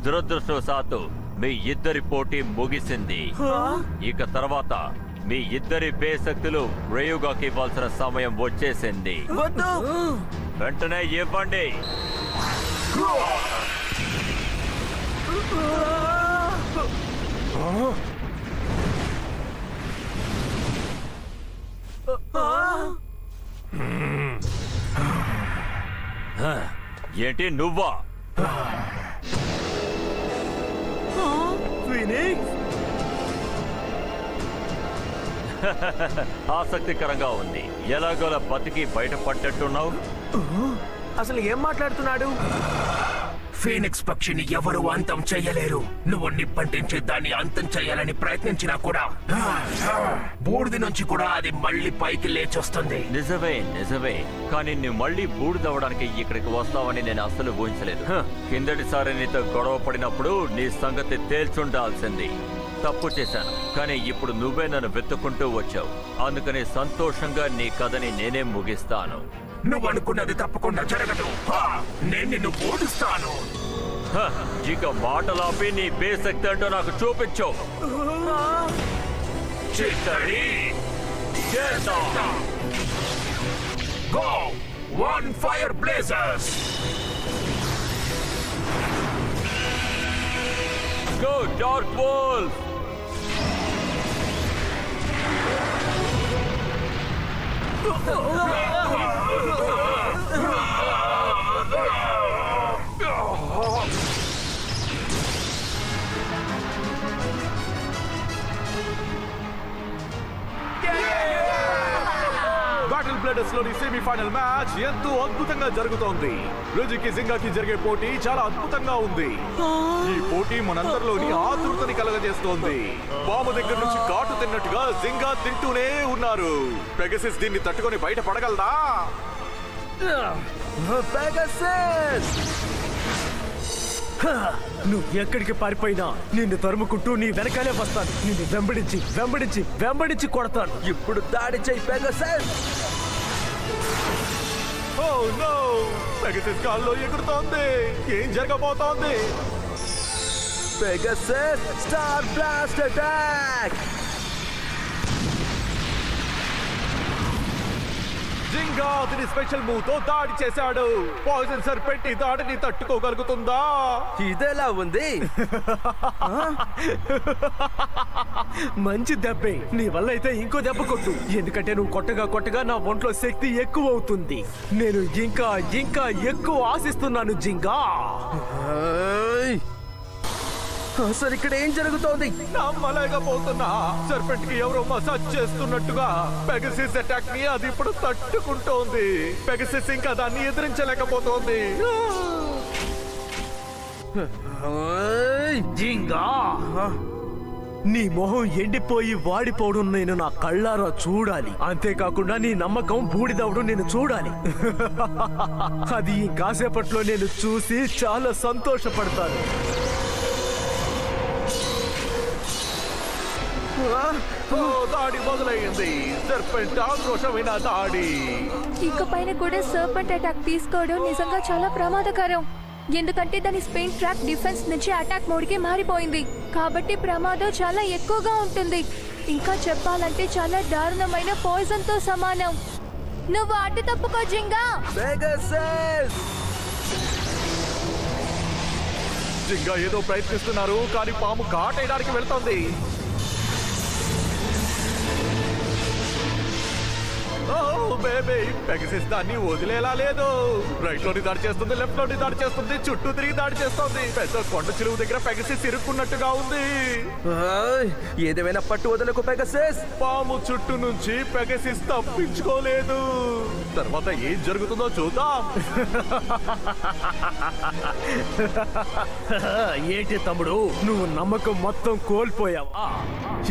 దురదృష్టవశాత్తు మీ ఇద్దరి పోటీ ముగిసింది. ఇక తర్వాత మీ ఇద్దరి బేశక్తులు రేయుగాకి ఇవ్వాల్సిన సమయం వచ్చేసింది. వెంటనే ఇవ్వండి. ఏంటి నువ్వా? ఆసక్తికరంగా ఉంది. ఎలాగోలా బతికి బయటపడ్డట్టున్నావు. అసలు ఏం మాట్లాడుతున్నాడు? ఫీనిక్స్ పక్షిని ఎవరు అంతం చెయ్యలేరు. నువ్వు నిప్పంటించి దాన్ని అంతం చెయ్యాలని ప్రయత్నించినా కూడా బూడిద నుంచి కూడా అది మళ్ళీ పైకి లేచొస్తుంది. నిజమే నిజమే, కానీ నువ్వు మళ్ళీ బూడిదవ్వడానికి ఇక్కడికి వస్తావని నేను అస్సలు ఊహించలేదు. కిందటిసారి నీతో గొడవ పడినప్పుడు నీ సంగతి తేల్చుండాల్సింది. తప్పు చేశాను, కానీ ఇప్పుడు నువ్వే నన్ను వెతుక్కుంటూ వచ్చావు. అందుకని సంతోషంగా నీ కథని నేనే ముగిస్తాను. నువ్వు అనుకున్నది తప్పకుండా జరగదు. నేను నిన్ను ఓడిస్తాను. ఇక మాటలాపి నీ బేశక్తి అంటూ నాకు చూపించు. చిత్తడి చేద్దాం. Go one fire blazers. Go dark wolf. Battle bladers లోని సెమీఫైనల్ మ్యాచ్ ఎంతో అద్భుతంగా జరుగుతోంది. రుజుకి జింగాకి జరిగే పోటీ చాలా అద్భుతంగా ఉంది. ఈ పోటీ మనందరిలోని ఆతృతని కలగజేస్తోంది. బాంబు దగ్గర నుంచి కాటు తిన్నట్టుగా జింగా తింటూనే ఉన్నారు. పెగసిస్ దీన్ని తట్టుకొని బయట పడగలదా? నువ్వు ఎక్కడికి పారిపోయినా నిన్ను తరుముకుంటూ నీ వెనకాలే వస్తాను. నిన్ను వెంబడించి వెంబడించి వెంబడించి కొడతాను. ఇప్పుడు దాడి చేయి పెగసస్. ఓ నో, పెగసిస్ గాల్లో ఎగురుతోంది. ఏం జరగబోతోంది? Pegasus star blast attack. Ginga అతని స్పెషల్ మూవ్ తో దాడి చేశాడు. పాయిజన్ సర్పెంట్ ఈ దాడిని తట్టుకోగలుగుతుందా? ఇదెలా ఉంది? మంచి దెబ్బే. నీ వల్ల అయితే ఇంకో దెబ్బ కొట్టు. ఎందుకంటే నువ్వు కొట్టగా కొట్టగా నా ఒంట్లో శక్తి ఎక్కువ అవుతుంది. నేను ఇంకా ఇంకా ఎక్కువ ఆశిస్తున్నాను జింగా. అసలు ఇక్కడ ఏం జరుగుతోంది? నమ్మలేకపోతున్నా. సర్పెంట్ కి ఎవరో మసాజ్ చేస్తున్నట్టుగా పెగసిస్ అటాక్ ని అది ఇప్పుడు తట్టుకుంటోంది. పెగసిస్ ఇంకా దాన్ని ఎదిరించలేకపోతోంది. జింగా, నీ మొహం ఎండిపోయి వాడిపోవడం నేను నా కళ్ళారా చూడాలి. అంతేకాకుండా నీ నమ్మకం బూడిదవడం నేను చూడాలి. అది ఈ కాసేపట్లో నేను చూసి చాలా సంతోషపడతాను. దాడి మొదలైంది. సర్పెంట్ ఆక్రోశమైన దాడి. ఇకపైన కూడా సర్పెంట్ అటాక్ తీసుకోవడం నిజంగా చాలా ప్రమాదకరం. ఎందుకంటే దాని స్పెయిన్ ట్రాక్ డిఫెన్స్ నుంచి అటాక్ మోడ్ కి మారిపోయింది. కాబట్టి ప్రమాదం చాలా ఎక్కువగా ఉంటుంది. ఇంకా చెప్పాలంటే చాలా దారుణమైన పాయిజన్ తో సమానం. నువ్వు అడ్డు తప్పుకో జింగా. జింగా ఏదో ప్రయత్నిస్తున్నారు, కానీ పాము కాటేయడానికి వెళ్తోంది. బేబీ పెగసిస్ దాన్ని వదిలేలా లేదు. రైట్ లోని దాడి చేస్తుంది, లెఫ్ట్ లోని దాడి చేస్తుంది, చుట్టూ తిరిగి దాడి చేస్తుంది. పెద్ద కొండ చిలువ దగ్గర పెగసిస్ ఇరుక్కున్నట్టుగా ఉంది. ఏదేమైనా పట్టు వదలకు పెగసిస్. పాము చుట్టూ నుంచి పెగసిస్ తప్పించుకోలేదు. తర్వాత ఏం జరుగుతుందో చూద్దాం. ఏంటి తమ్ముడు, నువ్వు నమ్మకం మొత్తం కోల్పోయావా?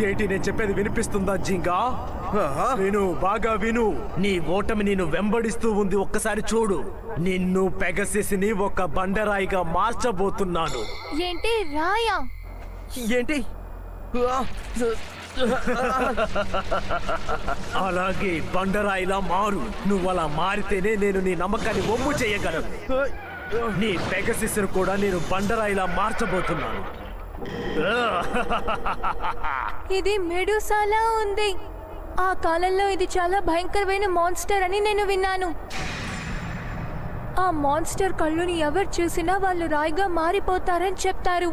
ఏంటి నేను చెప్పేది వినిపిస్తుందా జింగా? విను, బాగా విను. నీ ఓటమి నిన్ను వెంబడిస్తూ ఉంది. ఒక్కసారి చూడు, నిన్ను పెగసిస్ని ఒక బండరాయిగా మార్చబోతున్నాను. ఏంటి రాయా? ఏంటి? అలాగే బండరాయిలా మారు. నువ్వు అలా మారితేనే నేను నీ నమ్మకాన్ని ఒమ్ము చేయగలను. నీ పెగసిస్ను కూడా నేను బండరాయిలా మార్చబోతున్నాను. ఇది మెడూసాలా ఉంది. ఆ కాలంలో ఇది చాలా భయంకరమైన మాన్స్టర్ అని నేను విన్నాను. ఆ మాన్స్టర్ కళ్ళుని ఎవరు చూసినా వాళ్ళు రాయిగా మారిపోతారని చెప్తారు.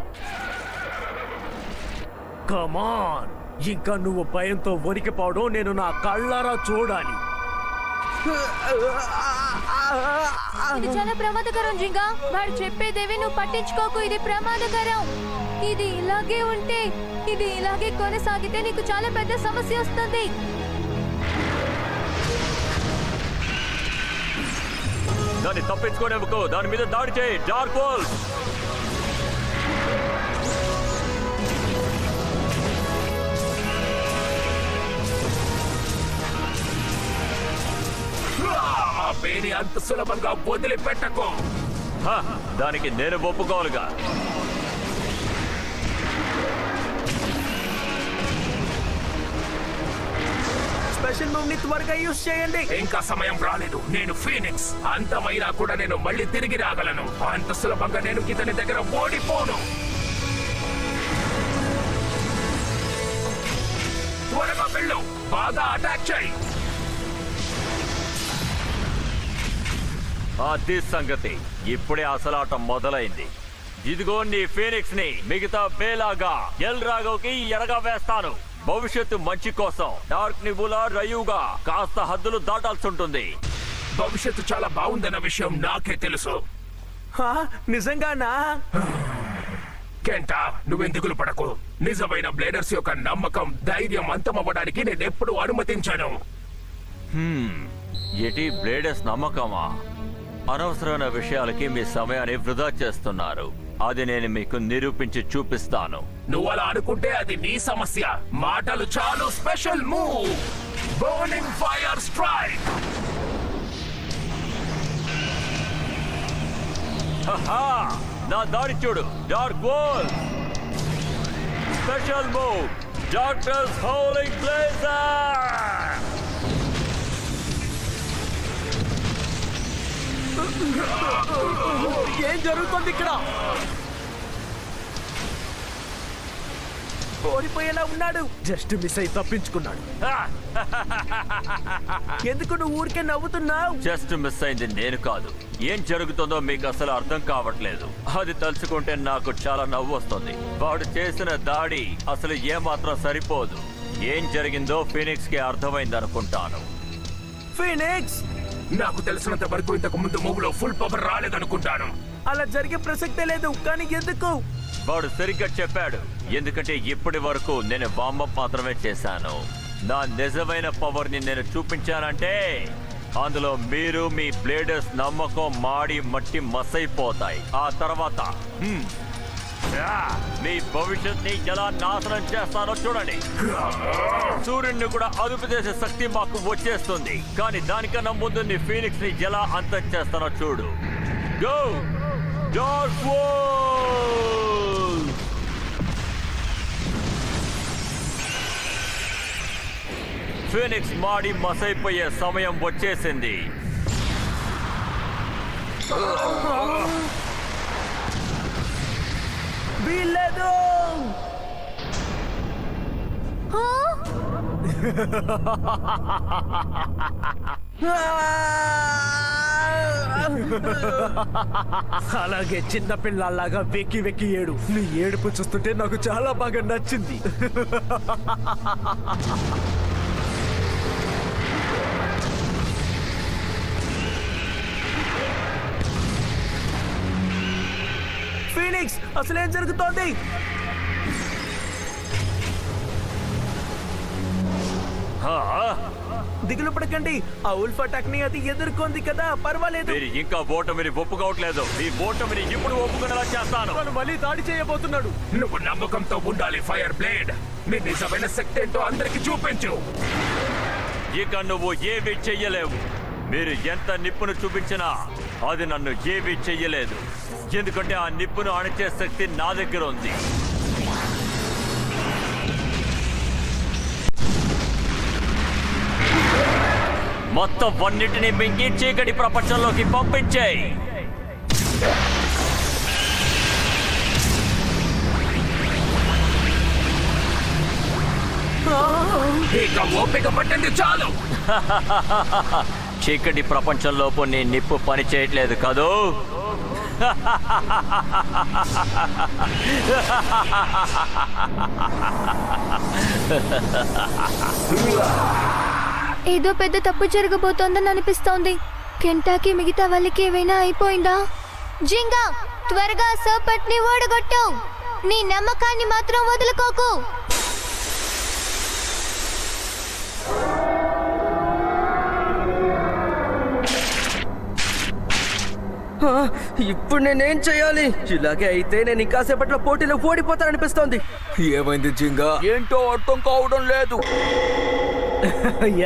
కమాన్, ఇంకా నువ్వు భయంతో వణికిపోవడం నేను నా కళ్ళారా చూడాలి. ఇది చాలా ప్రమాదకరం జింగా. వాడు చెప్పేదేవి నువ్వు పట్టించుకోకు. ఇది ప్రమాదకరం. ఇది ఇలాగే కొనసాగితే నీకు చాలా పెద్ద సమస్య వస్తుంది. దాన్ని తప్పించుకోనేముకో, దాని మీద దాడి చేయి. Dark wolf. ఆ పేని అంత సులభంగా వదిలిపెట్టకు. దానికి నేను ఒప్పుకోవాలిగా. స్పెషల్ మూవ్ ని త్వరగా యూస్ చేయండి. ఇంకా సమయం రాలేదు. నేను ఫీనిక్స్. అంతమైనా కూడా నేను మళ్ళీ తిరిగి రాగలను. అంత సులభంగా నేను ఇతని దగ్గర ఓడిపోను. త్వరగా వెళ్ళు, బాగా అటాక్ చేయి. అది సంగతి. ఇప్పుడే అసలాట మొదలైంది. ఇదిగో నీ ఫీనిక్స్ ని మిగతా బేలాగా ఎల్రాగోకి ఎరగా వేస్తాను. భవిష్యత్తు మంచి కోసం డార్క్ నిబులా రయుగా కాస్త హద్దులు దాటాల్సి ఉంటుంది. భవిష్యత్తు చాలా బాగుందన్న విషయం నాకే తెలుసు. నిజంగానా? కెంటా, నువ్వెందుకులు పడకు. నిజమైన బ్లేడర్స్ యొక్క నమ్మకం, ధైర్యం అంతమవ్వడానికి నేనెప్పుడు అనుమతించాను. ఎటి బ్లేడర్స్ నమ్మకమా? అనవసరమైన విషయాలకి మీ సమయాన్ని వృధా చేస్తున్నారు. అది నేను మీకు నిరూపించి చూపిస్తాను. నువ్వు అలా అనుకుంటే అది నీ సమస్య. మాటలు చాలు. Special move, burning fire strike. నా దాడి చూడు. Dark wolf. Special move, doctors howling blazer. ఏం జరుగుతుంది ఇక్కడ? ఓడిపోయేలా ఉన్నాడు. జస్ట్ మిస్ అయి తప్పించుకున్నాడు. ఎందుకు నువ్వు ఊరికే నవ్వుతున్నావు? జస్ట్ మిస్ అయింది నేను కాదు. ఏం జరుగుతుందో మీకు అసలు అర్థం కావట్లేదు. అది తలుచుకుంటే నాకు చాలా నవ్వు వస్తుంది. వాడు చేసిన దాడి అసలు ఏమాత్రం సరిపోదు. ఏం జరిగిందో ఫీనిక్స్ కి అర్థమైంది అనుకుంటాను. ఫీనిక్స్, నాకు తెలిసినంత వరకు ఇంతకు ముందు మూవ్ లో ఫుల్ పవర్ రాలేదనుకుంటాను. అలా జరిగే ప్రసక్తే లేదు. కానీ ఎందుకు? వాడు సరిగ్గా చెప్పాడు. ఎందుకంటే ఇప్పటి వరకు నేను వార్మప్ మాత్రమే చేశాను. నా నిజమైన పవర్ ని నేను చూపించానంటే అందులో మీరు మీ బ్లేడర్స్ నమ్మకం మాడి మట్టి మసైపోతాయి. ఆ తర్వాత మీ భవిష్యత్ని ఎలా నాశనం చేస్తానో చూడండి. సూర్యుడిని కూడా అదుపు చేసే శక్తి మాకు వచ్చేస్తుంది. కానీ దానికన్నా ముందు నీ ఫీనిక్స్ ని ఎలా అంతం చేస్తానో చూడు. Go dark wolf. ఫీనిక్స్ మాడి మసైపోయే సమయం వచ్చేసింది. వీల్లేదు. అలాగే చిన్నపిల్లలాగా వెక్కి వెక్కి ఏడు. నీ ఏడుపు చూస్తుంటే నాకు చాలా బాగా నచ్చింది. ఫీనిక్స్, అసలేం జరుగుతోంది? దిగులు పడకండి, ఆ ఉల్ఫ్ అటాక్ ని అది ఎదుర్కొంది కదా, పర్వాలేదు. మీరు ఇంకా ఓటమిని ఒప్పుకోవట్లేదు. ఈ ఓటమిని ఇప్పుడు ఒప్పుకునేలా చేస్తాను. తను మళ్ళీ దాడి చేయబోతున్నాడు. నువ్వు నమ్మకంతో ఉండాలి ఫైర్ బ్లేడ్. నీ నిజమైన శక్తి ఏంటో అందరికి చూపించు. ఇక నువ్వు ఏవి చెయ్యలేవు. మీరు ఎంత నిప్పును చూపించినా అది నన్ను ఏవి చెయ్యలేదు. ఎందుకంటే ఆ నిప్పును అణిచే శక్తి నా దగ్గర ఉంది. మొత్తం వన్నిటిని మింగి చీకటి ప్రపంచంలోకి పంపించేయి. ఇక ఓపిక పట్టింది చాలు. చీకటి ప్రపంచంలోపు నీ నిప్పు పని చేయట్లేదు కదూ? ఏదో పెద్ద తప్పు జరగబోతోందని అనిపిస్తోంది. కెంటాకి మిగతా వాళ్ళకి ఏమైనా అయిపోయిందా? జింగా, త్వరగా సర్పెంట్ ని ఓడగొట్టు. నీ నమ్మకాన్ని మాత్రం వదులుకోకు. ఇప్పుడు నేనేం చేయాలి? ఇలాగే అయితే నేను ఇంకాసేపట్లో పోటీలో ఓడిపోతాననిపిస్తోంది. ఏమైంది జింగా? ఏంటో అర్థం కావడం లేదు.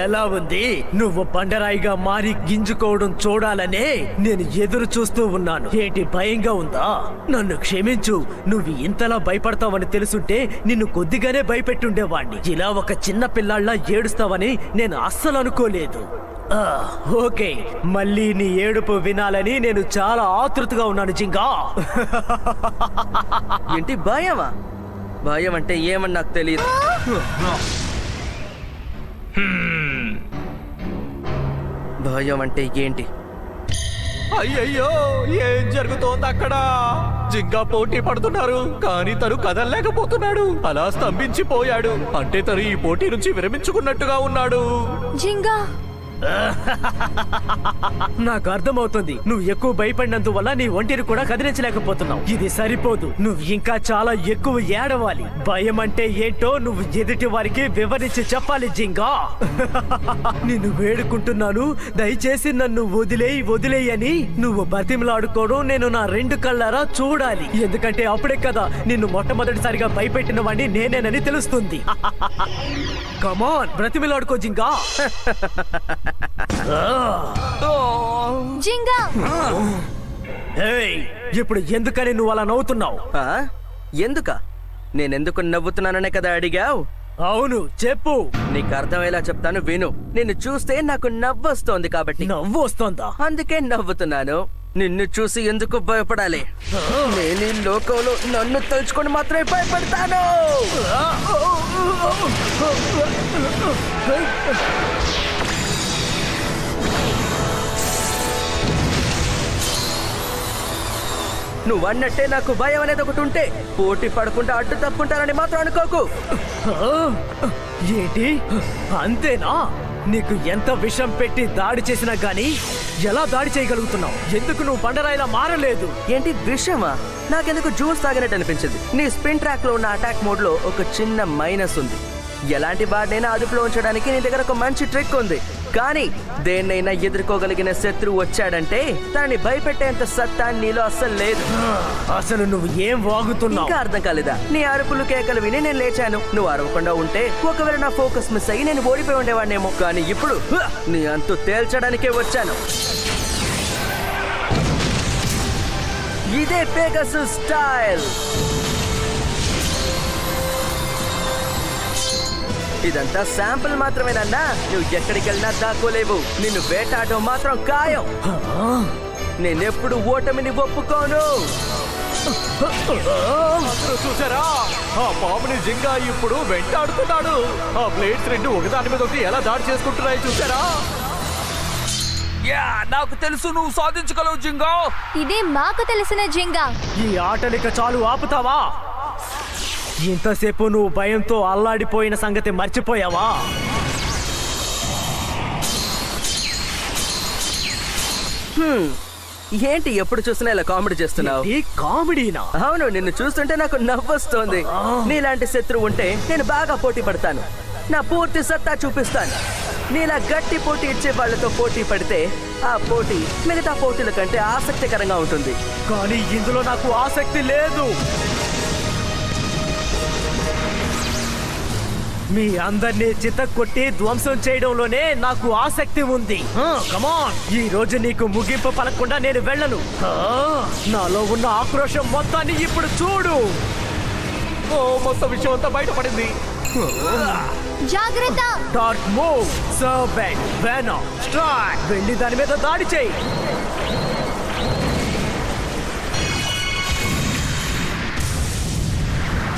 ఎలా ఉంది? నువ్వు బండరాయిగా మారి గింజుకోవడం చూడాలనే నేను ఎదురు చూస్తూ ఉన్నాను. ఏంటి, భయంగా ఉందా? నన్ను క్షమించు. నువ్వు ఇంతలా భయపడతావని తెలుసుంటే నిన్ను కొద్దిగానే భయపెట్టుండేవాణ్ణి. ఇలా ఒక చిన్న పిల్లాళ్ళ ఏడుస్తావని నేను అస్సలు అనుకోలేదు. ఓకే, మళ్ళీ నీ ఏడుపు వినాలని నేను చాలా ఆతృతగా ఉన్నాను జింగా. ఏంటి భయమా? భయం అంటే ఏమని నాకు తెలియదు. భయం అంటే ఏంటి? అయ్యయ్యో, ఏం జరుగుతోంది అక్కడ? జింగా పోటీ పడుతున్నారు, కానీ తను కదలలేకపోతున్నాడు. అలా స్తంభించిపోయాడు. అంటే తను ఈ పోటీ నుంచి విరమించుకున్నట్టుగా ఉన్నాడు. జింగా, నాకు అర్థమవుతుంది. నువ్వు ఎక్కువ భయపడినందువల్ల నీ ఒంటిని కూడా కదిలించలేకపోతున్నావు. ఇది సరిపోదు. నువ్వు ఇంకా చాలా ఎక్కువ ఏడవాలి. భయం అంటే ఏంటో నువ్వు ఎదుటి వారికి వివరించి చెప్పాలి జింగా. నిన్ను వేడుకుంటున్నాను, దయచేసి నన్ను వదిలేయని నువ్వు బతిమలాడుకోవడం నేను నా రెండు కళ్ళారా చూడాలి. ఎందుకంటే అప్పుడే కదా నిన్ను మొట్టమొదటిసారిగా భయపెట్టిన వాడిని నేనేనని తెలుస్తుంది. కమాన్, బ్రతిమలాడుకో జింగా. జింగా, ఏయ్, ఇప్పుడు ఎందుకని నువ్వు అలా నవ్వుతున్నావు? ఎందుక? నేనెందుకు నవ్వుతున్నాననే కదా అడిగావు? అవును, చెప్పు. నీకు అర్థమయ్యేలా చెప్తాను, విను. నిన్ను చూస్తే నాకు నవ్వొస్తోంది కాబట్టి. నవ్వు వస్తోందా? అందుకే నవ్వుతున్నాను. నిన్ను చూసి ఎందుకు భయపడాలి? నేను ఈ లోకంలో నన్ను తలుచుకొని మాత్రమే భయపడతాను. నువ్వన్నట్టే నాకు భయం అనేది ఒకటి ఉంటే పోటీ పడకుండా అడ్డు తప్పుకుంటానని మాత్రం అనుకోకు. ఏంటి, అంతేనా? నీకు ఎంత విషం పెట్టి దాడి చేసినా గానీ ఎలా దాడి చేయగలుగుతున్నావు? ఎందుకు నువ్వు బండరాయిలా మారలేదు? ఏంటి విషయమా? నాకెందుకు జ్యూస్ తాగినట్టు అనిపించింది. నీ స్పిన్ ట్రాక్ లో ఉన్న అటాక్ మోడ్ లో ఒక చిన్న మైనస్ ఉంది. ఎలాంటి బాడనైనా అదుపులో ఉంచడానికి నీ దగ్గర ఒక మంచి ట్రిక్ ఉంది. కానీ దేన్నైనా ఎదుర్కోగలిగిన శత్రువు వచ్చాడంటే తనని భయపెట్టేంత సత్తా నీలో అస్సలు లేదు. అసలు నువ్వు ఏం వాగుతున్నావు? ఇంకా అర్థం కాలేదా? నీ అరుపులు కేకలు విని నేను లేచాను. నువ్వు అరవకుండా ఉంటే ఒకవేళ నా ఫోకస్ మిస్ అయ్యి నేను ఓడిపోయి ఉండేవాడినేమో. కానీ ఇప్పుడు నీ అంతు తేల్చడానికే వచ్చాను. ఇదే పెగాసస్ స్టైల్. ఇదంతా శాంపుల్ మాత్రమేనన్నా. నువ్వు ఎక్కడికి వెళ్ళినా దాక్కోలేవు. నిన్ను వేటాడటం మాత్రం ఖాయం. నేనెప్పుడు ఓటమిని ఒప్పుకోను. చూసారా, ఆ పాముని జింగా ఇప్పుడు వెంటాడుతున్నాడు. ఆ ప్లేట్స్ రెండు ఒకదాని మీద ఒకటి ఎలా దాడి చేసుకుంటున్నాయి చూసారా? నాకు తెలుసు, నువ్వు సాధించగలవు జింగా. ఇదే మాకు తెలిసిన జింగా. ఈ ఆటలిక చాలు, ఆపుతావా? ఇంతసేపు నువ్వు భయంతో అల్లాడిపోయిన సంగతి మర్చిపోయావా? ఏంటి ఎప్పుడు చూసినా ఇలా కామెడీ చేస్తున్నావు? ఈ కామెడీనా? అవును, నిన్ను చూస్తుంటే నాకు నవ్వొస్తోంది. నీలాంటి శత్రువు ఉంటే నేను బాగా పోటీ పడతాను, నా పూర్తి సత్తా చూపిస్తాను. నీలా గట్టి పోటీ ఇచ్చే వాళ్ళతో పోటీ పడితే ఆ పోటీ మిగతా పోటీల కంటే ఆసక్తికరంగా ఉంటుంది. కానీ ఇందులో నాకు ఆసక్తి లేదు. మీ అందరినీ చితక్కొట్టి ధ్వంసం చేయడంలోనే నాకు ఆసక్తి ఉంది. కమాన్, ఈ రోజు నీకు ముగింపు పలకుండా నేను వెళ్ళను. నాలో ఉన్న ఆక్రోశం మొత్తాన్ని ఇప్పుడు చూడు. ఓ, మొత్తం విషయం అంతా బయటపడింది. జాగ్రత్త. Dark move, serpent, venom, strike. వెళ్ళి దాని మీద దాడి చేయి.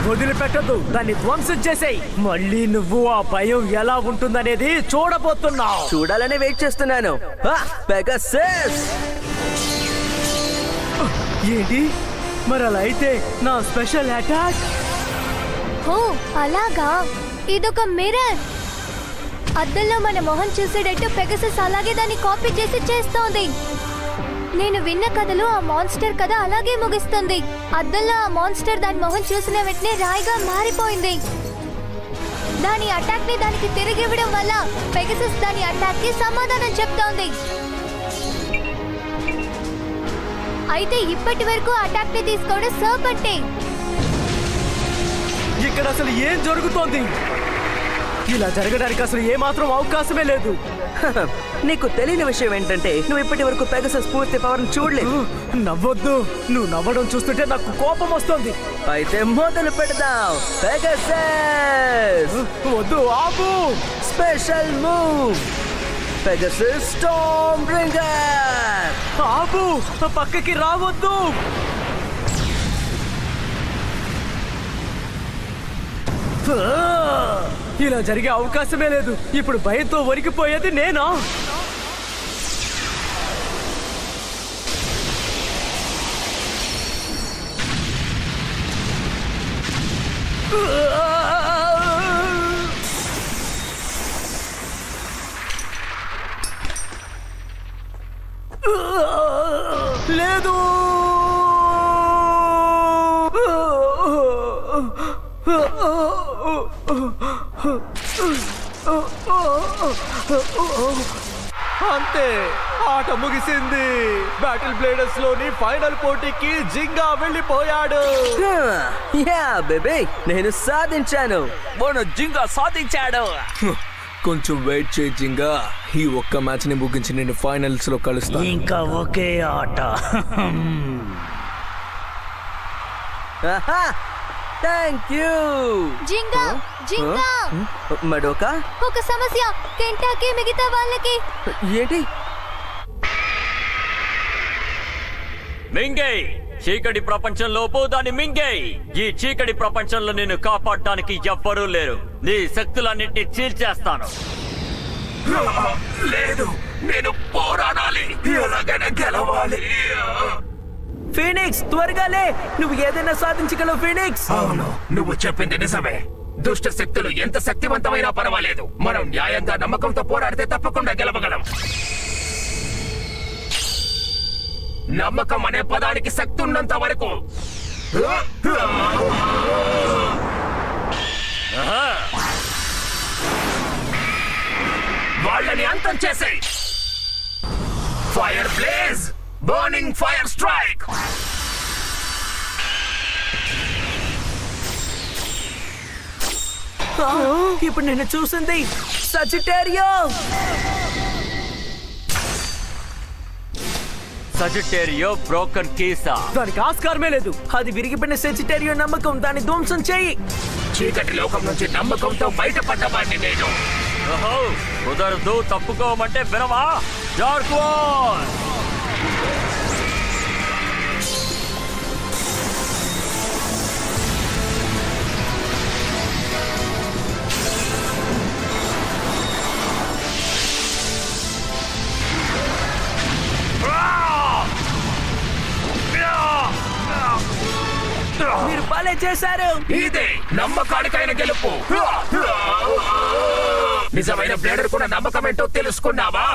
వదిలిపెట్టద్దు, దాన్ని ధ్వంసం చేసేయి. మళ్ళీ నువ్వు ఆ భయం ఎలా ఉంటుందనేది చూడబోతున్నావు. చూడాలని వెయిట్ చేస్తున్నాను. పెగాసస్! ఏంటి మరి అలా అయితే నా స్పెషల్ అటాక్? ఓ అలాగా, ఇదొక మిర్రర్. అద్దంలో మన మొహం చూసేటట్టు పెగసస్ అలాగే దాన్ని కాపీ చేసి చేస్తోంది. నేను విన్న కథలో ఆ మాన్స్టర్ కథ అలాగే ముగిస్తుంది. అద్దంలో ఆ మాన్స్టర్ దాని మొహం చూసిన వెంటనే రాయిగా మారిపోయింది. దాని అటాక్ ని దానికి తిరిగివ్వడం వల్ల పెగసస్ దాని అటాక్ కి సమాధానం చెప్తోంది. అయితే ఇప్పటి వరకు అటాక్ ని తీసుకోవడం సర్పెంటే. ఇక్కడ అసలు ఏం జరుగుతోంది? ఇలా జరగడానికి అసలు ఏమాత్రం అవకాశమే లేదు. నీకు తెలియని విషయం ఏంటంటే నువ్వు ఇప్పటి వరకు పెగసస్ పూర్తి పవర్ చూడలేదు. నవ్వొద్దు, నువ్వు నవ్వడం చూస్తుంటే నాకు కోపం వస్తుంది. అయితే మొదలు పెడదాం. పెగసస్! వద్దు, ఆపు. Special move Pegasus Storm ringer. ఆపు, పక్కకి రావద్దు. ఇలా జరిగే అవకాశమే లేదు. ఇప్పుడు భయంతో వణికిపోయేది నేనా? లేదు. అంతే, ఆట ముగిసింది. బ్యాటిల్ బ్లేడర్స్ లోని ఫైనల్ పోటీకి జింగా వెళ్ళిపోయాడు. యా బేబీ, నేను సాధించాను. మన జింగా సాధించాడు. కొంచెం వెయిట్ చేయి జింగా. ఈ ఒక్క మ్యాచ్ ని ముగించి నేను ఫైనల్స్ లో కలుస్తాను. ఇంకా ఒకే ఆట. Thank you జింగా జింగా. మడోకా, ఒక సమస్య. కెంటాకి మిగతా వాళ్ళకి ఏంటి? మింగేయ్, చీకటి ప్రపంచంలోపు దాన్ని మింగేయ్. ఈ చీకటి ప్రపంచంలో నిన్ను కాపాడటానికి ఎవ్వరూ లేరు. నీ శక్తులన్నింటినీ చీల్చేస్తాను. లేదు, నేను పోరాడాలి, ఎలాగైనా గెలవాలి. ఫీనిక్స్, త్వరగా లే. నువ్వు ఏదైనా సాధించగలవు ఫీనిక్స్. అవును, నువ్వు చెప్పింది నిజమే. దుష్ట శక్తులు ఎంత శక్తివంతమైనా పర్వాలేదు, మనం న్యాయంగా నమ్మకంతో పోరాడితే తప్పకుండా గెలవగలం. నమ్మకం అనే పదానికి శక్తి ఉన్నంత వరకు వాళ్ళని అంతం చేసేయ్. Fire blaze, burning fire strike. ఇప్పుడు నేను చూసింది సజిటేరియో. సజిటేరియో బ్రోకన్ కీసా. దానికి ఆస్కారమే లేదు. అది విరిగిపోయిన సెజిటేరియో నమ్మకం. దాన్ని ధ్వంసం చేయి. చీకటి లోకం నుంచి నమ్మకంతో బయటపడ్డవాడిని నేను. ఓహో, కుదరదు. తప్పుకోమంటే వినవా? Dark war. మీరు భలే చేశారు. ఇదే నమ్మకానికైన గెలుపు. నిజమైన బ్లేడర్ కూడా నమ్మకం ఏంటో తెలుసుకున్నావా?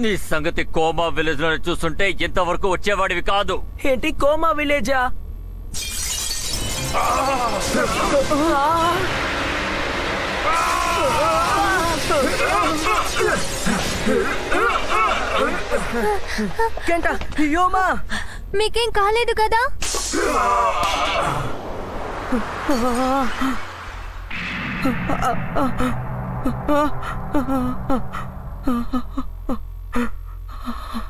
నీ సంగతి కోమా విలేజ్ లో చూస్తుంటే ఇంతవరకు వచ్చేవాడివి కాదు. ఏంటి కోమా విలేజా? కెంటా, యోమా, మీకేం కాలేదు కదా?